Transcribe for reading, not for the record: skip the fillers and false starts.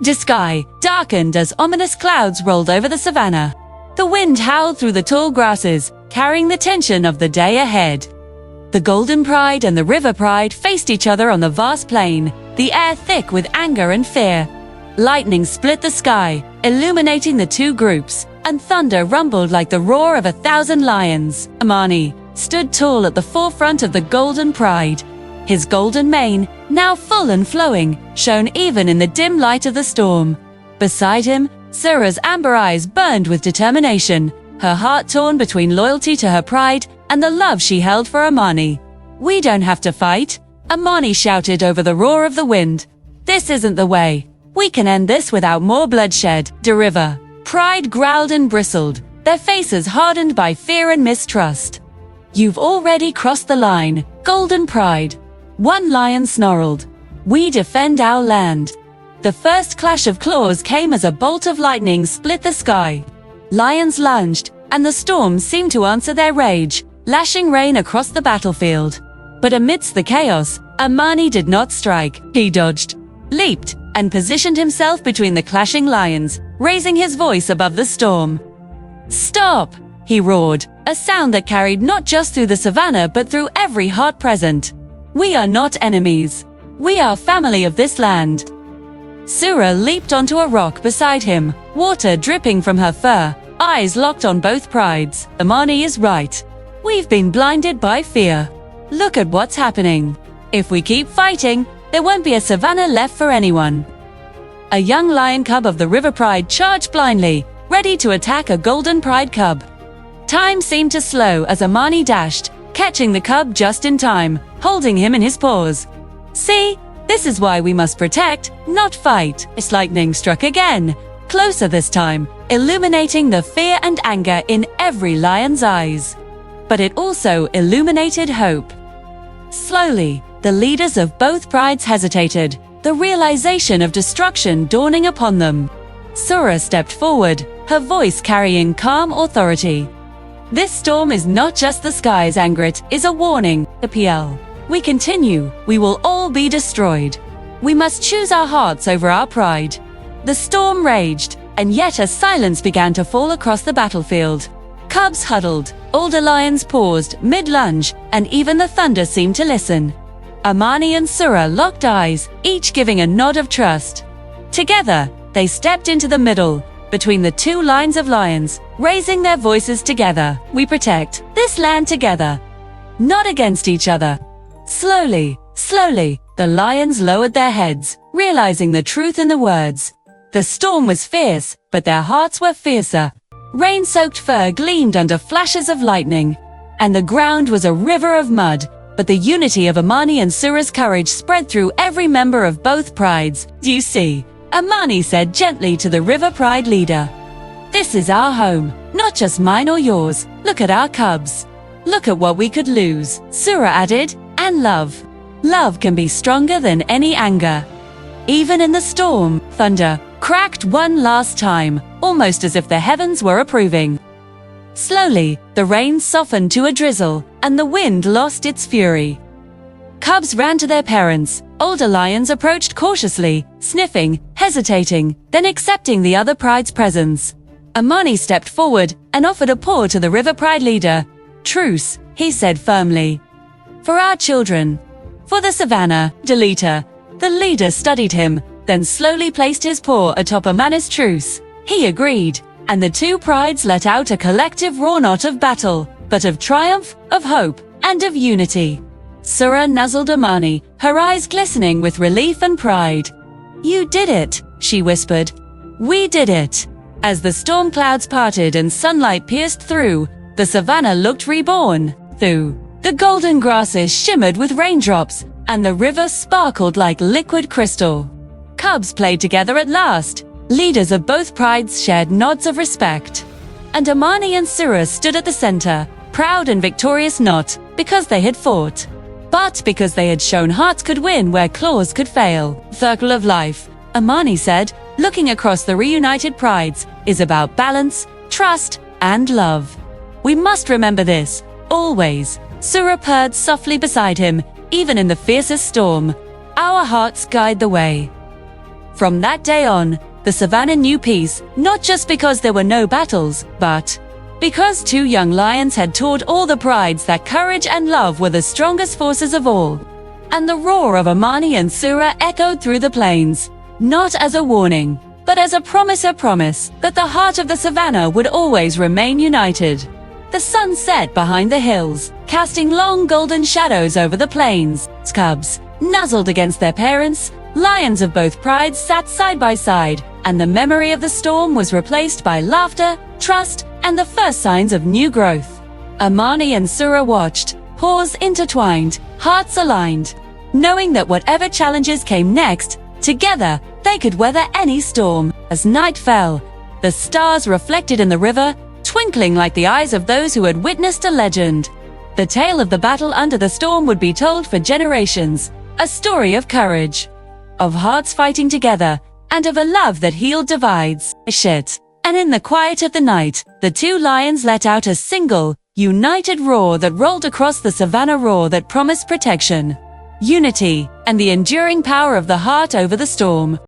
The sky darkened as ominous clouds rolled over the savannah. The wind howled through the tall grasses, carrying the tension of the day ahead. The Golden Pride and the River Pride faced each other on the vast plain, the air thick with anger and fear. Lightning split the sky, illuminating the two groups, and thunder rumbled like the roar of 1,000 lions. Amani stood tall at the forefront of the Golden Pride. His golden mane, now full and flowing, shone even in the dim light of the storm. Beside him, Sura's amber eyes burned with determination, her heart torn between loyalty to her pride and the love she held for Amani. "We don't have to fight," Amani shouted over the roar of the wind. "This isn't the way. We can end this without more bloodshed." The River Pride growled and bristled, their faces hardened by fear and mistrust. "You've already crossed the line, Golden Pride," one lion snarled. "We defend our land." The first clash of claws came as a bolt of lightning split the sky. Lions lunged, and the storm seemed to answer their rage, lashing rain across the battlefield. But amidst the chaos, Amani did not strike. He dodged, leaped, and positioned himself between the clashing lions, raising his voice above the storm. "Stop!" he roared, a sound that carried not just through the savannah but through every heart present. "We are not enemies. We are family of this land." Sura leaped onto a rock beside him, water dripping from her fur, eyes locked on both prides. "Amani is right. We've been blinded by fear. Look at what's happening. If we keep fighting, there won't be a savannah left for anyone." A young lion cub of the River Pride charged blindly, ready to attack a Golden Pride cub. Time seemed to slow as Amani dashed, catching the cub just in time, holding him in his paws. "See? This is why we must protect, not fight." Its lightning struck again, closer this time, illuminating the fear and anger in every lion's eyes. But it also illuminated hope. Slowly, the leaders of both prides hesitated, the realization of destruction dawning upon them. Sura stepped forward, her voice carrying calm authority. "This storm is not just the sky's anger, it is a warning. APL. We continue, we will all be destroyed. We must choose our hearts over our pride." The storm raged, and yet a silence began to fall across the battlefield. Cubs huddled, older lions paused mid-lunge, and even the thunder seemed to listen. Amani and Sura locked eyes, each giving a nod of trust. Together, they stepped into the middle, between the two lines of lions, raising their voices together. "We protect this land together, not against each other." Slowly, the lions lowered their heads, realizing the truth in the words. The storm was fierce, but their hearts were fiercer. Rain-soaked fur gleamed under flashes of lightning, and the ground was a river of mud, but the unity of Amani and Sura's courage spread through every member of both prides. "You see," Amani said gently to the River Pride leader. "This is our home, not just mine or yours. Look at our cubs. Look at what we could lose." Sura added, "And love. Love can be stronger than any anger." Even in the storm, thunder cracked one last time, almost as if the heavens were approving. Slowly, the rain softened to a drizzle, and the wind lost its fury. Cubs ran to their parents. Older lions approached cautiously, sniffing, hesitating, then accepting the other pride's presence. Amani stepped forward and offered a paw to the River Pride leader. "Truce," he said firmly. "For our children. For the savannah." Delita. The leader studied him, then slowly placed his paw atop Amani's truce. He agreed, and the two prides let out a collective roar, not of battle, but of triumph, of hope, and of unity. Sura nuzzled Amani, her eyes glistening with relief and pride. "You did it," she whispered. "We did it." As the storm clouds parted and sunlight pierced through, the savannah looked reborn. Through the golden grasses shimmered with raindrops, and the river sparkled like liquid crystal. Cubs played together at last. Leaders of both prides shared nods of respect. And Amani and Sura stood at the center, proud and victorious, not because they had fought, but because they had shown hearts could win where claws could fail. "Circle of life," Amani said, looking across the reunited prides, "is about balance, trust, and love. We must remember this, always." Sura purred softly beside him, even in the fiercest storm. "Our hearts guide the way." From that day on, the savannah knew peace, not just because there were no battles, but because two young lions had taught all the prides that courage and love were the strongest forces of all. And the roar of Amani and Sura echoed through the plains, not as a warning, but as a promise that the heart of the savannah would always remain united. The sun set behind the hills, casting long golden shadows over the plains. Cubs, nuzzled against their parents, lions of both prides sat side by side, and the memory of the storm was replaced by laughter, trust, and the first signs of new growth. Amani and Sura watched, paws intertwined, hearts aligned, knowing that whatever challenges came next, together, they could weather any storm. As night fell, the stars reflected in the river, twinkling like the eyes of those who had witnessed a legend. The tale of the battle under the storm would be told for generations, a story of courage, of hearts fighting together, and of a love that healed divides. And in the quiet of the night, the two lions let out a single, united roar that rolled across the savannah, roar that promised protection, unity, and the enduring power of the heart over the storm.